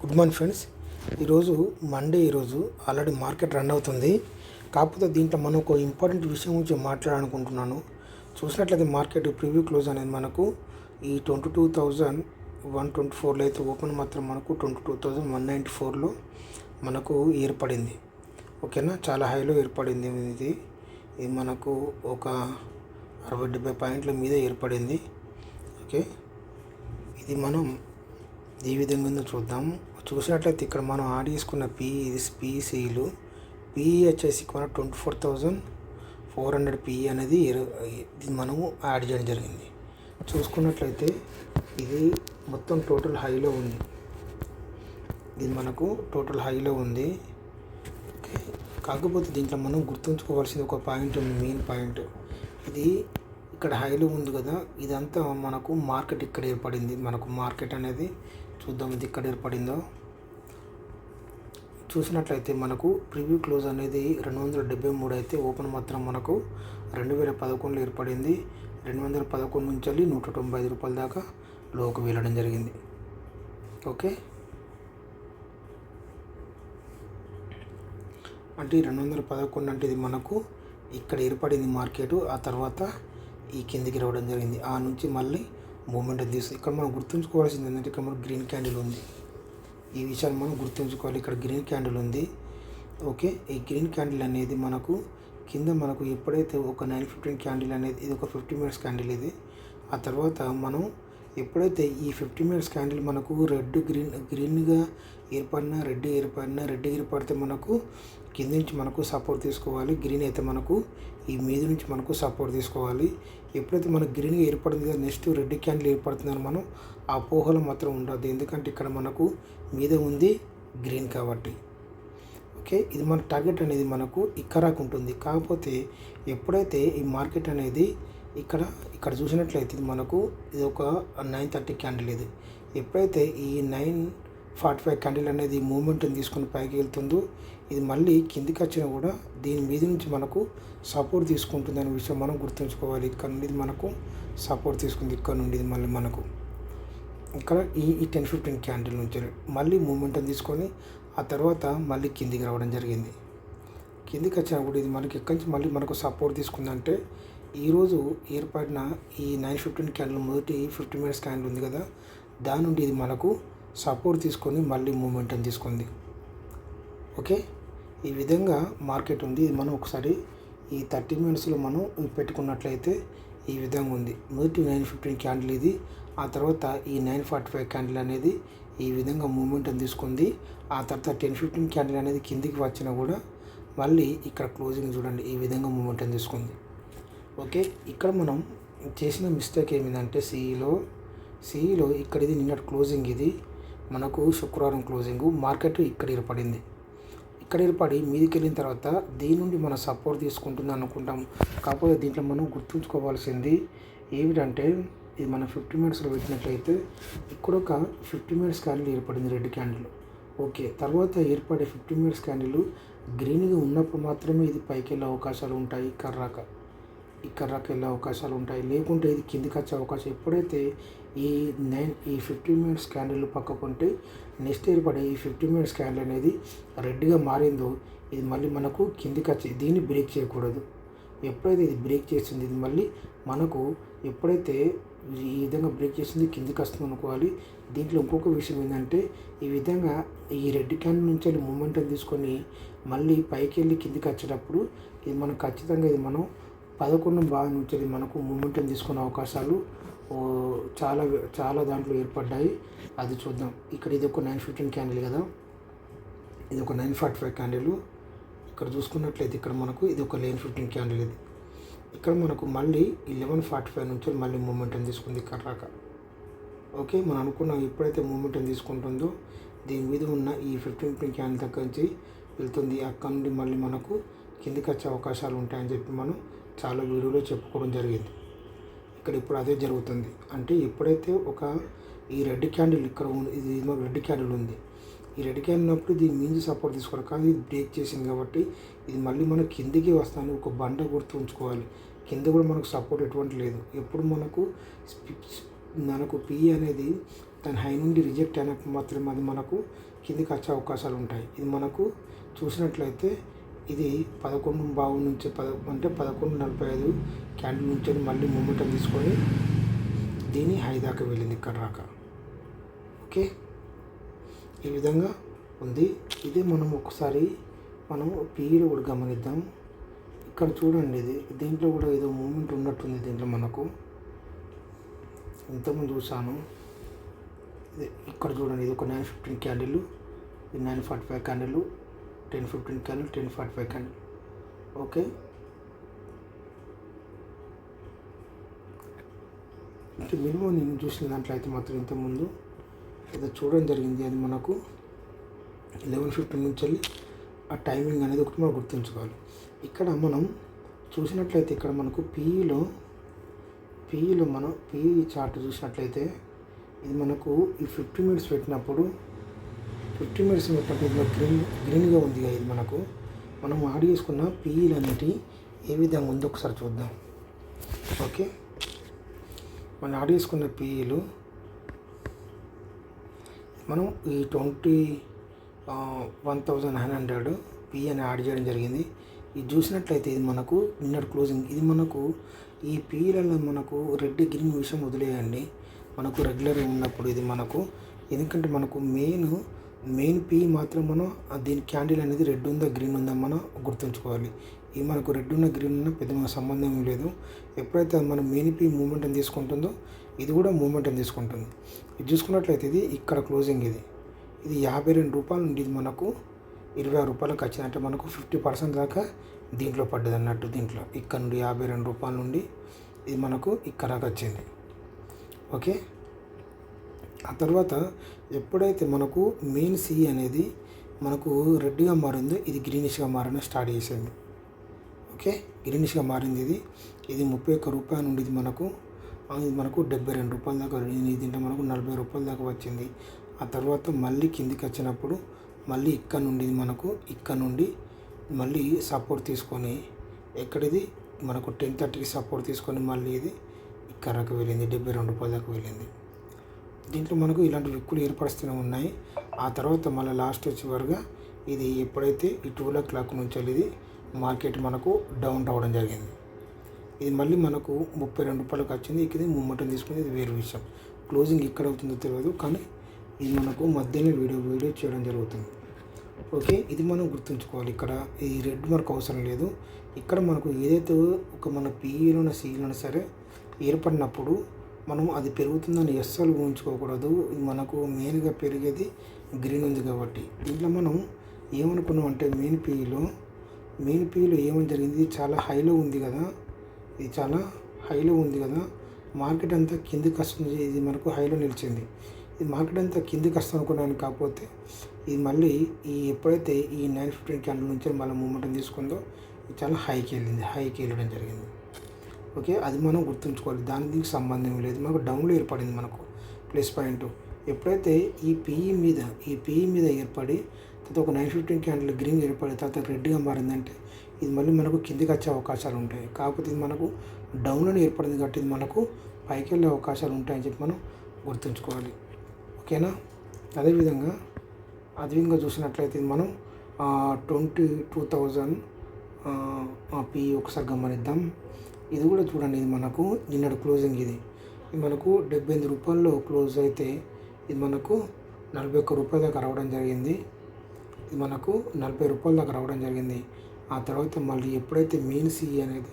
Good morning friends. ఈరోజు Monday. ఈరోజు already market run అవుతుంది. కాకపోతే దీంట్లో మనం ఒక ఇంపార్టెంట్ విషయం గురించి మాట్లాడాలనుకుంటున్నాను. చూసినట్లయితే మార్కెట్ ప్రివ్యూ క్లోజ్ అనేది మనకు ఈ 22,124లో అయితే ఓపెన్ మాత్రం మనకు 22,194లో మనకు ఏర్పడింది. ఓకేనా, చాలా హైలో ఏర్పడింది. ఇది మనకు ఒక 60-70 పాయింట్ల మీద ఏర్పడింది. ఓకే, ఇది మనం ఈ విధంగా ఉందో చూద్దాం. చూసినట్లయితే ఇక్కడ మనం యాడ్ చేసుకున్న పీసీలు పిఈ వచ్చేసి 24,400 పిఈ అనేది ఇది మనము యాడ్ చేయడం జరిగింది. చూసుకున్నట్లయితే ఇది మొత్తం టోటల్ హైలో ఉంది. ఇది మనకు టోటల్ హైలో ఉంది. ఓకే, కాకపోతే దీంట్లో మనం గుర్తుంచుకోవాల్సింది ఒక పాయింట్ ఉంది, మెయిన్ పాయింట్. ఇది ఇక్కడ హైలో ఉంది కదా, ఇదంతా మనకు మార్కెట్ ఇక్కడ ఏర్పడింది. మనకు మార్కెట్ అనేది చూద్దాం, ఇది ఇక్కడ ఏర్పడిందో. చూసినట్లయితే మనకు ప్రివ్యూ క్లోజ్ అనేది 273 అయితే ఓపెన్ మాత్రం మనకు 2011లో ఏర్పడింది. 211 నుంచి వెళ్ళి 195 రూపాయల దాకా లోకి వెళ్ళడం జరిగింది. ఓకే, అంటే 211 అంటే ఇది మనకు ఇక్కడ ఏర్పడింది మార్కెట్. ఆ తర్వాత ఈ కిందికి రావడం జరిగింది. ఆ నుంచి మళ్ళీ మూమెంట్ తీస్తుంది. ఇక్కడ మనం గుర్తుంచుకోవాల్సింది ఏంటంటే ఇక్కడ మనకు గ్రీన్ క్యాండిల్ ఉంది. ఈ విషయాన్ని మనం గుర్తుంచుకోవాలి. ఇక్కడ గ్రీన్ క్యాండిల్ ఉంది. ఓకే, ఈ గ్రీన్ క్యాండిల్ అనేది మనకు కింద మనకు ఎప్పుడైతే ఒక 915 క్యాండిల్ అనేది, ఇది ఒక 50 మినిట్స్ క్యాండిల్ ఇది. ఆ తర్వాత మనం ఎప్పుడైతే ఈ 50 మినిట్స్ క్యాండిల్ మనకు గ్రీన్గా ఏర్పడినా, రెడ్ ఏర్పడితే మనకు కింద నుంచి మనకు సపోర్ట్ తీసుకోవాలి. గ్రీన్ అయితే మనకు ఈ మీద నుంచి మనకు సపోర్ట్ తీసుకోవాలి. ఎప్పుడైతే మనకు గ్రీన్గా ఏర్పడింది కదా, నెక్స్ట్ రెడ్ క్యాండిల్ ఏర్పడుతుందని మనం ఆ పోహలు మాత్రం ఉండదు. ఎందుకంటే ఇక్కడ మనకు మీద ఉంది గ్రీన్ కాబట్టి. ఓకే, ఇది మన టార్గెట్ అనేది మనకు ఇక్కరాకు ఉంటుంది. కాకపోతే ఎప్పుడైతే ఈ మార్కెట్ అనేది ఇక్కడ చూసినట్లయితే ఇది మనకు ఇది ఒక 930 క్యాండిల్. ఇది ఎప్పుడైతే ఈ 945 క్యాండిల్ అనేది మూమెంట్ని తీసుకుని పైకి వెళ్తుందో, ఇది మళ్ళీ కిందికి వచ్చినా కూడా దీని మీద నుంచి మనకు సపోర్ట్ తీసుకుంటుంది అనే విషయం మనం గుర్తుంచుకోవాలి. ఇక్కడ నుండి మనకు సపోర్ట్ తీసుకుంది. ఇక్కడ నుండి ఇది మళ్ళీ మనకు ఇక్కడ ఈ 10-15 క్యాండిల్ నుంచి మళ్ళీ మూమెంట్ని తీసుకొని ఆ తర్వాత మళ్ళీ కిందికి రావడం జరిగింది. కిందికి వచ్చినా కూడా ఇది మనకి ఎక్కడి నుంచి మళ్ళీ మనకు సపోర్ట్ తీసుకుందంటే, ఈరోజు ఏర్పడిన ఈ 915 క్యాండిల్ మొదటి 50 మినిట్స్ క్యాండిల్ ఉంది కదా, దాని నుండి ఇది మనకు సపోర్ట్ తీసుకొని మళ్ళీ మూమెంట్ని తీసుకుంది. ఓకే, ఈ విధంగా మార్కెట్ ఉంది. ఇది మనం ఒకసారి ఈ 30 మినిట్స్లో మనం పెట్టుకున్నట్లయితే ఈ విధంగా ఉంది. మొదటి 915 క్యాండిల్ ఇది. ఆ తర్వాత ఈ 945 క్యాండిల్ అనేది ఈ విధంగా మూమెంట్ని తీసుకుంది. ఆ తర్వాత 10-15 క్యాండిల్ అనేది కిందికి వచ్చినా కూడా మళ్ళీ ఇక్కడ క్లోజింగ్ చూడండి, ఈ విధంగా మూమెంట్ని తీసుకుంది. ఓకే, ఇక్కడ మనం చేసిన మిస్టేక్ ఏమిటంటే సిఈలో ఇక్కడ ఇది నిన్నటి క్లోజింగ్, ఇది మనకు శుక్రవారం క్లోజింగ్. మార్కెట్ ఇక్కడ ఏర్పడింది. ఇక్కడ ఏర్పడి మీదికి వెళ్ళిన తర్వాత దీని నుండి మనం సపోర్ట్ తీసుకుంటుంది అనుకుంటాం. కాకపోతే దీంట్లో మనం గుర్తుంచుకోవాల్సింది ఏమిటంటే, ఇది మనం 50 మినిట్స్లో పెట్టినట్లయితే ఇక్కడ ఒక 50 మినిట్స్ క్యాండిల్ ఏర్పడింది, రెడ్ క్యాండిల్. ఓకే, తర్వాత ఏర్పడే 50 మినిట్స్ క్యాండిల్ గ్రీన్గా ఉన్నప్పుడు మాత్రమే ఇది పైకి వెళ్ళే అవకాశాలు ఉంటాయి. ఇక్కర్రాక వెళ్ళే అవకాశాలు ఉంటాయి. లేకుంటే ఇది కిందికి వచ్చే అవకాశం. ఎప్పుడైతే ఈ 50 మినిట్స్ క్యాండిల్ పక్కకుంటే నెక్స్ట్ ఏర్పడే ఈ 50 మినిట్స్ క్యాండిల్ అనేది రెడ్గా మారిందో, ఇది మళ్ళీ మనకు కిందికి వచ్చి దీన్ని బ్రేక్ చేయకూడదు. ఎప్పుడైతే ఇది బ్రేక్ చేసింది, ఇది మళ్ళీ మనకు ఎప్పుడైతే ఈ విధంగా బ్రేక్ చేసింది కిందికి వస్తుంది అనుకోవాలి. దీంట్లో ఇంకొక విషయం ఏంటంటే, ఈ విధంగా ఈ రెడ్ క్యాండిల్ నుంచి వెళ్ళి మూమెంట్ని తీసుకొని మళ్ళీ పైకి వెళ్ళి కిందికి వచ్చేటప్పుడు ఇది మనం ఖచ్చితంగా ఇది మనం 11 భాగం నుంచి వెళ్ళి మనకు మూమెంట్ని తీసుకునే అవకాశాలు చాలా దాంట్లో ఏర్పడ్డాయి. అది చూద్దాం. ఇక్కడ ఇది ఒక 915 క్యాండిల్ కదా, ఇది ఒక 945 క్యాండిల్. ఇక్కడ చూసుకున్నట్లయితే ఇక్కడ మనకు ఇది ఒక 915 క్యాండిల్. ఇది ఇక్కడ మనకు మళ్ళీ 1145 నుంచి మళ్ళీ మూమెంట్ని తీసుకుంది ఇక్కడ రాక. ఓకే, మనం అనుకున్నాం ఎప్పుడైతే మూమెంట్ని తీసుకుంటుందో దీని మీద ఉన్న ఈ 15 క్యాండిల్ దగ్గర నుంచి వెళ్తుంది. అక్కడ నుండి మళ్ళీ మనకు కిందికి వచ్చే అవకాశాలు ఉంటాయని చెప్పి మనం చాలా వీడియోలో చెప్పుకోవడం జరిగింది. ఇక్కడ ఇప్పుడు అదే జరుగుతుంది. అంటే ఎప్పుడైతే ఈ రెడ్ క్యాండిల్ ఇక్కడ ఉంది, ఇది రెడ్ క్యాండిల్ ఉంది. ఈ రెడ్ క్యాండిల్ ఉన్నప్పుడు దీని మీద సపోర్ట్ తీసుకోవాలి. కానీ ఇది బ్రేక్ చేసింది కాబట్టి ఇది మళ్ళీ మనకు కిందికి వస్తాను ఒక బండ గుర్తు ఉంచుకోవాలి. కింద కూడా మనకు సపోర్ట్ ఎటువంటి లేదు. ఎప్పుడు మనకు పిఈ అనేది దాని హై నుండి రిజెక్ట్ అయినప్పుడు మాత్రమే అది మనకు కిందికి వచ్చే అవకాశాలు ఉంటాయి. ఇది మనకు చూసినట్లయితే ఇది 11 నుంచి 11:45 క్యాండిల్ నుంచి మళ్ళీ మూమెంటం తీసుకొని దీని హై దాకా వెళ్ళింది ఇక్కడ రాక. ఓకే, ఈ విధంగా ఉంది. ఇదే మనం ఒకసారి పీఈలో కూడా గమనిద్దాం. ఇక్కడ చూడండి, దీంట్లో కూడా ఏదో మూమెంట్ ఉన్నట్టుంది. దీంట్లో మనకు ఇంతకుముందు చూసాను. ఇక్కడ చూడండి, ఇది ఒక 9:15 క్యాండిల్, ఇది 9:45 candle, 10:15 candle, 10:45 candle. Okay, minimum నేను చూసిన దాంట్లో అయితే మాత్రం ఇంతకుముందు ఏదో చూడడం జరిగింది. అది మనకు 11:15 నుంచి వెళ్ళి ఆ టైమింగ్ అనేది ఒకటి మనం గుర్తుంచుకోవాలి. ఇక్కడ మనం చూసినట్లయితే ఇక్కడ మనకు పీఈలో మనం పీఈ చార్ట్ చూసినట్లయితే ఇది మనకు ఈ 50 మినిట్స్ పెట్టినప్పుడు ఇందులో గ్రీన్గా ఉంది. ఇది మనం యాడ్ చేసుకున్న పీఈలు అనేవి ఏ విధంగా ఉందో ఒకసారి చూద్దాం. ఓకే, మనం యాడ్ చేసుకున్న పీఈలు మనం ఈ 21,900 పీ అని యాడ్ చేయడం జరిగింది. ఇది చూసినట్లయితే ఇది మనకు నిన్నటి క్లోజింగ్. ఇది మనకు ఈ పీఈలలో మనకు రెడ్ గ్రీన్ విషయం వదిలేయండి, మనకు రెగ్యులర్గా ఉన్నప్పుడు ఇది మనకు, ఎందుకంటే మనకు మెయిన్ పీ మాత్రం మనం దీని క్యాండిల్ అనేది రెడ్ ఉందా గ్రీన్ ఉందా మనం గుర్తుంచుకోవాలి. ఇది మనకు రెడ్ ఉన్న గ్రీన్ ఉన్న పెద్ద సంబంధం లేదు. ఎప్పుడైతే మన మెయిన్ పీ మూమెంటం తీసుకుంటుందో ఇది కూడా మూమెంటం తీసుకుంటుంది. ఇది చూసుకున్నట్లయితే ఇది ఇక్కడ క్లోజింగ్ ఇది 52 రూపాయల నుండి ఇది మనకు 26 రూపాయలకు వచ్చింది. అంటే మనకు 50% దాకా దీంట్లో పడ్డది అన్నట్టు. దీంట్లో ఇక్కడ నుండి 52 రూపాయల నుండి ఇది మనకు ఇక్కడ దాకా వచ్చింది. ఓకే, ఆ తర్వాత ఎప్పుడైతే మనకు మెయిన్ సి అనేది మనకు రెడ్గా మారిందో ఇది గ్రీనిష్గా మారడం స్టార్ట్ చేసింది. ఓకే, గ్రీనిష్గా మారింది. ఇది 31 రూపాయల నుండి ఇది మనకు 72 రూపాయల దాకా, దీంట్లో మనకు 40 రూపాయల దాకా వచ్చింది. ఆ తర్వాత మళ్ళీ కిందికి వచ్చినప్పుడు మళ్ళీ ఇక్కడ నుండి మళ్ళీ సపోర్ట్ తీసుకొని ఎక్కడిది మనకు 10:30కి సపోర్ట్ తీసుకొని మళ్ళీ ఇది ఇక్కడకు వెళ్ళింది, 72 రూపాయల దాకా వెళ్ళింది. దీంట్లో మనకు ఇలాంటి విక్కులు ఏర్పరుస్తూనే ఉన్నాయి. ఆ తర్వాత మళ్ళీ లాస్ట్ చివరిగా ఇది ఎప్పుడైతే ఈ 12 o'clock నుంచి ఇది మార్కెట్ మనకు డౌన్ రావడం జరిగింది. ఇది మళ్ళీ మనకు 32 రూపాయలకు వచ్చింది. ఇది మూమెంటం తీసుకుని ఇది వేరే విషయం. క్లోజింగ్ ఎక్కడ అవుతుందో తెలియదు, కానీ ఇది మనకు మధ్యలో వీడియో చేయడం జరుగుతుంది. ఓకే, ఇది మనం గుర్తుంచుకోవాలి. ఇక్కడ ఈ రెడ్ మార్క్ అవసరం లేదు. ఇక్కడ మనకు ఏదైతే మన పీఈలోన సీలోనా సరే ఏర్పడినప్పుడు మనం అది పెరుగుతుందని అస్సలు ఊహించుకోకూడదు. మనకు మెయిన్గా పెరిగేది గ్రీన్ ఉంది కాబట్టి. దీంట్లో మనం ఏమనుకున్నాం అంటే మెయిన్ పీఈలో ఏమని జరిగింది, చాలా హైలో ఉంది కదా, మార్కెట్ అంతా కిందికి వస్తుంది. ఇది మనకు హైలో నిలిచింది. ఇది మార్కెట్ అంతా కిందికి వస్తాం అనుకున్నాను, కాకపోతే ఇది మళ్ళీ ఎప్పుడైతే ఈ 9:15 క్యాండిల్ నుంచి మళ్ళీ మూమెంటం తీసుకుందో ఇది చాలా హైకి వెళ్ళడం జరిగింది. ఓకే, అది మనం గుర్తుంచుకోవాలి. దీనికి సంబంధం లేదు. మనకు డౌన్లో ఏర్పడింది మనకు ప్లస్ పాయింట్. ఎప్పుడైతే ఈ పీఈ మీద ఏర్పడి తర్వాత ఒక 9:15 క్యాండిల్ గ్రీన్ ఏర్పడి తర్వాత రెడ్గా మారిందంటే ఇది మళ్ళీ మనకు కిందికి వచ్చే అవకాశాలు ఉంటాయి. కాకపోతే ఇది మనకు డౌన్లోనే ఏర్పడింది కాబట్టి ఇది మనకు పైకి వెళ్ళే అవకాశాలు ఉంటాయని చెప్పి మనం గుర్తుంచుకోవాలి. ఓకేనా, అదేవిధంగా చూసినట్లయితే ఇది మనం 22,000 పీ ఒకసారి గమనిద్దాం. ఇది కూడా చూడండి, ఇది మనకు నిన్నటి క్లోజింగ్. ఇది మనకు 78 రూపాయల్లో క్లోజ్ అయితే ఇది మనకు 41 రూపాయల దాకా రావడం జరిగింది. ఇది మనకు 40 రూపాయల దాకా రావడం జరిగింది. ఆ తర్వాత మళ్ళీ ఎప్పుడైతే మెయిన్ సి అనేది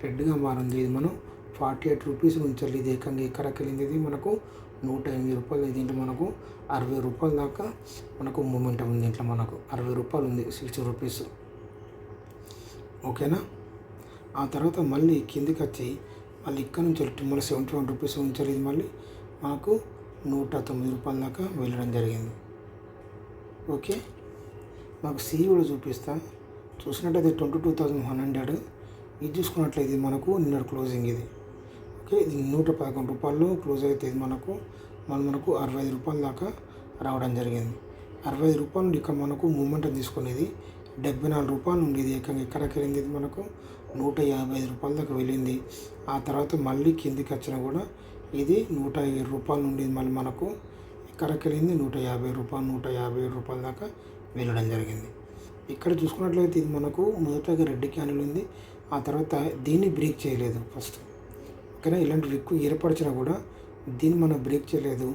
రెడ్గా మారింది ఇది మనం 48 రూపీస్ నుంచి వెళ్ళి ఇది ఏకంగా ఎక్కడికి వెళ్ళింది. ఇది మనకు 108 రూపాయలు. దీంట్లో మనకు 60 రూపాయల దాకా మనకు మూమెంటం ఉంది. దీంట్లో మనకు 60 రూపాయలు ఉంది, 60 రూపీస్. ఓకేనా, ఆ తర్వాత మళ్ళీ కిందికి వచ్చి మళ్ళీ ఇక్కడ నుంచి మళ్ళీ 71 రూపీస్ నుంచి ఇది మళ్ళీ మనకు 109 రూపాయల దాకా వెళ్ళడం జరిగింది. ఓకే, మాకు సి కూడా చూసినట్టయితే 22,100. ఇది చూసుకున్నట్లయితే ఇది మనకు నిన్నటి క్లోజింగ్. ఇది ఓకే, ఇది 111 రూపాయలు క్లోజ్ అయితే ఇది మనకు 65 రూపాయల దాకా రావడం జరిగింది. 65 రూపాయల నుండి ఇక్కడ మనకు మూమెంటం తీసుకునేది 74 రూపాయల నుండి ఇది ఏకంగా ఎక్కడికి వెళ్ళింది. ఇది మనకు 155 రూపాయల దాకా వెళ్ళింది. ఆ తర్వాత మళ్ళీ కిందికి వచ్చినా కూడా ఇది 107 రూపాయల నుండి మళ్ళీ మనకు కరెక్ట్ వెళ్ళింది 150 రూపాయలు, 157 రూపాయల దాకా వెళ్ళడం జరిగింది. ఇక్కడ చూసుకున్నట్లయితే ఇది మనకు మొదటగా రెడ్ క్యాండిల్ ఉంది, ఆ తర్వాత దీన్ని బ్రేక్ చేయలేదు ఫస్ట్. ఓకేనా, ఇలాంటి రిక్కు ఏర్పరిచినా కూడా దీన్ని మనం బ్రేక్ చేయలేదు.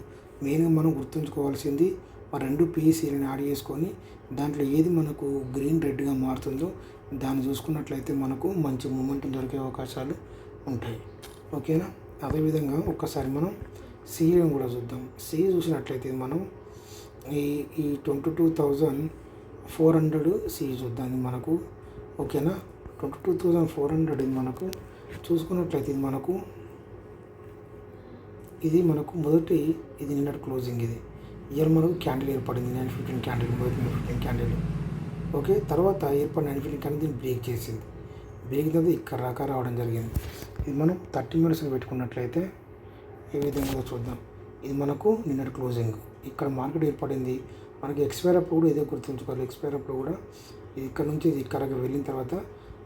మెయిన్గా మనం గుర్తుంచుకోవాల్సింది ఆ రెండు పీఈసీలను యాడ్ చేసుకొని దాంట్లో ఏది మనకు గ్రీన్ రెడ్గా మారుతుందో దాన్ని చూసుకున్నట్లయితే మనకు మంచి మూమెంట్ దొరికే అవకాశాలు ఉంటాయి. ఓకేనా, అదేవిధంగా ఒక్కసారి మనం సీని కూడా చూద్దాం. సి చూసినట్లయితే మనం ఈ 22,400 సి చూద్దాం. ఇది మనకు ఓకేనా, 22,400 ఇది మనకు చూసుకున్నట్లయితే ఇది మనకు మొదటి ఇది నిన్నటి క్లోజింగ్. ఇది ఇయర్ మనకు క్యాండిల్ ఏర్పడింది 915 క్యాండిల్, మొదటి 915 క్యాండిల్. ఓకే, తర్వాత ఏర్పడిన 915 క్యాండిల్ దీన్ని బ్రేక్ చేసింది. బ్రేక్ తర్వాత ఇక్కడ రాక రావడం జరిగింది. ఇది మనం 30 మినిట్స్లో పెట్టుకున్నట్లయితే ఏ విధంగా చూద్దాం. ఇది మనకు నిన్నటి క్లోజింగ్. ఇక్కడ మార్కెట్ ఏర్పడింది. మనకి ఎక్స్పైర్ అప్పుడు కూడా ఇదే గుర్తుంచుకోవాలి. ఎక్స్పైర్ అప్పుడు కూడా ఇది ఇక్కడ నుంచి ఇది ఇక్కడికి వెళ్ళిన తర్వాత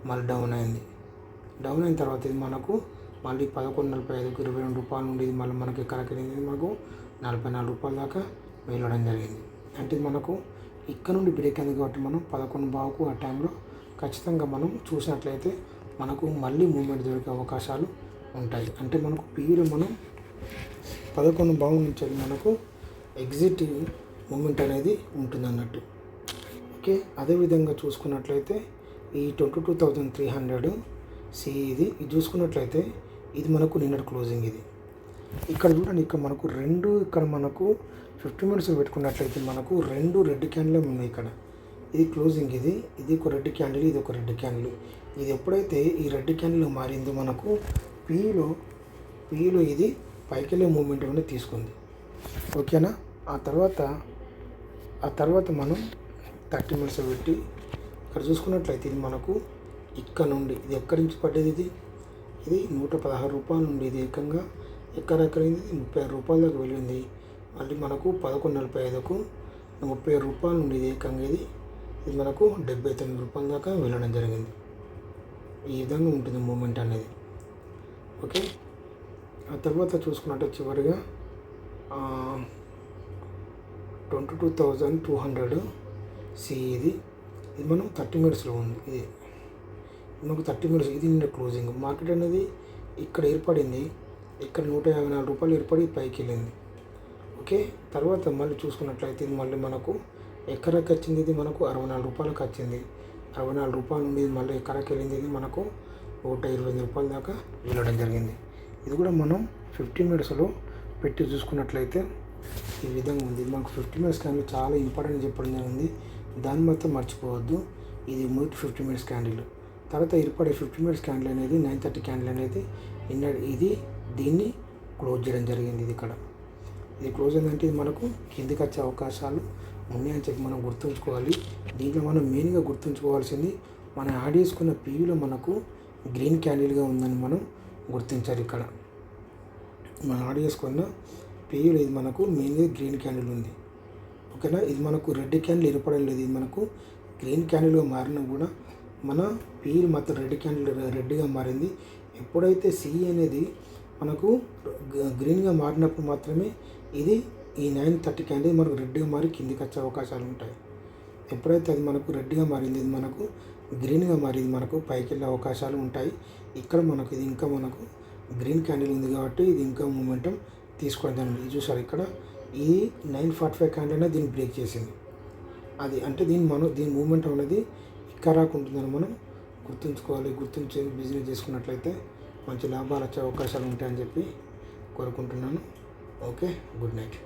మళ్ళీ డౌన్ అయింది. డౌన్ అయిన తర్వాత ఇది మనకు మళ్ళీ 11.45కు 22 రూపాయల నుండి ఇది మళ్ళీ మనకి ఇక్కడికి వెళ్ళింది. మనకు 44 రూపాయల దాకా వెళ్ళడం జరిగింది. అంటే మనకు ఇక్కడ నుండి బ్రేక్ అయింది కాబట్టి మనం 11:15కు ఆ టైంలో ఖచ్చితంగా మనం చూసినట్లయితే మనకు మళ్ళీ మూమెంట్ దొరికే అవకాశాలు ఉంటాయి. అంటే మనకు పీలో మనం 11:15 నుంచి మనకు ఎగ్జిట్ మూమెంట్ అనేది ఉంటుంది అన్నట్టు. ఓకే, అదేవిధంగా చూసుకున్నట్లయితే ఈ 22,300 సి ఇది చూసుకున్నట్లయితే ఇది మనకు నిన్నటి క్లోజింగ్. ఇది ఇక్కడ చూడండి, ఇక్కడ మనకు 50 మినిట్స్ పెట్టుకున్నట్లయితే మనకు రెండు రెడ్ క్యాండిల్ ఉన్నాయి. ఇక్కడ ఇది క్లోజింగ్, ఇది ఒక రెడ్ క్యాండిల్, ఇది ఒక రెడ్ క్యాండిల్. ఇది ఎప్పుడైతే ఈ రెడ్ క్యాండిల్ మారిందో మనకు పీలో ఇది పైకి వెళ్ళే మూమెంట్ అనేది తీసుకుంది. ఓకేనా, ఆ తర్వాత మనం 30 మినిట్స్ పెట్టి ఇక్కడ చూసుకున్నట్లయితే ఇది మనకు ఇక్కడ నుండి ఇది ఎక్కడి నుంచి పడ్డది, ఇది 116 రూపాయల నుండి ఇది ఏకంగా ఎక్కడెక్కడైంది 36 రూపాయల దాకా వెళ్ళింది. మళ్ళీ మనకు 11:45కు 37 రూపాయల నుండి ఇది ఏకంగా ఇది మనకు 79 రూపాయల దాకా వెళ్ళడం జరిగింది. ఈ విధంగా ఉంటుంది మూమెంట్ అనేది. ఓకే, ఆ తర్వాత చూసుకున్నట్టు చివరిగా 22,200 సి ఇది మనం 30 మినిట్స్లో ఉంది. ఇది మనకు 30 మినిట్స్ ఇది నిన్న క్లోజింగ్. మార్కెట్ అనేది ఇక్కడ ఏర్పడింది, ఇక్కడ 154 రూపాయలు ఏర్పడి పైకి వెళ్ళింది. ఓకే, తర్వాత మళ్ళీ చూసుకున్నట్లయితే ఇది మళ్ళీ మనకు ఎక్కడికి వచ్చింది, ఇది మనకు 64 రూపాయలకు వచ్చింది. 64 రూపాయల నుండి మళ్ళీ ఎక్కడికి వెళ్ళింది, ఇది మనకు 128 రూపాయల దాకా వెళ్ళడం జరిగింది. ఇది కూడా మనం 15 మినిట్స్లో పెట్టి చూసుకున్నట్లయితే ఈ విధంగా ఉంది. మనకు 15 మినిట్స్ క్యాండిల్ చాలా ఇంపార్టెంట్ చెప్పడం జరిగింది, దాన్ని మాత్రం మర్చిపోవద్దు. ఇది మొదటి 15 మినిట్స్ క్యాండిల్. తర్వాత ఏర్పడే 15 మినిట్స్ క్యాండిల్ అనేది 9:30 క్యాండిల్ అనేది దీన్ని క్లోజ్ చేయడం జరిగింది. ఇది క్లోజ్ అయిందంటే ఇది మనకు కిందికి వచ్చే అవకాశాలు ఉన్నాయని చెప్పి మనం గుర్తుంచుకోవాలి. దీంట్లో మనం మెయిన్గా గుర్తుంచుకోవాల్సింది మనం యాడ్ చేసుకున్న పీవీలో మనకు గ్రీన్ క్యాండిల్గా ఉందని మనం గుర్తించాలి. ఇక్కడ మనం యాడ్ చేసుకున్న పీవీలో ఇది మనకు మెయిన్గా గ్రీన్ క్యాండిల్ ఉంది. ఓకేనా, ఇది మనకు రెడ్ క్యాండిల్ ఏర్పడడం లేదు. ఇది మనకు గ్రీన్ క్యాండిల్గా మారినా కూడా మన పీవీ మాత్రం రెడ్గా మారింది. ఎప్పుడైతే సి అనేది మనకు గ్రీన్గా మారినప్పుడు మాత్రమే ఇది ఈ 9:30 క్యాండిల్ మనకు రెడ్గా మారి కిందికి వచ్చే అవకాశాలు ఉంటాయి. ఎప్పుడైతే అది మనకు రెడ్గా మారింది, ఇది మనకు గ్రీన్గా మారింది, మనకు పైకి వెళ్ళే అవకాశాలు ఉంటాయి. ఇక్కడ మనకు ఇది ఇంకా మనకు గ్రీన్ క్యాండిల్ ఉంది కాబట్టి ఇది ఇంకా మూమెంటం తీసుకోవడం జరిగింది. చూసారు, ఇక్కడ ఈ 9:45 క్యాండిల్ అనేది దీన్ని బ్రేక్ చేసింది. అది అంటే దీని మూమెంట్ అనేది ఇక్కడ రాకుంటుందని మనం గుర్తుంచుకోవాలి. గుర్తించి బిజినెస్ చేసుకున్నట్లయితే మంచి లాభాలు వచ్చే అవకాశాలు ఉంటాయని చెప్పి కోరుకుంటున్నాను. Okay, good night.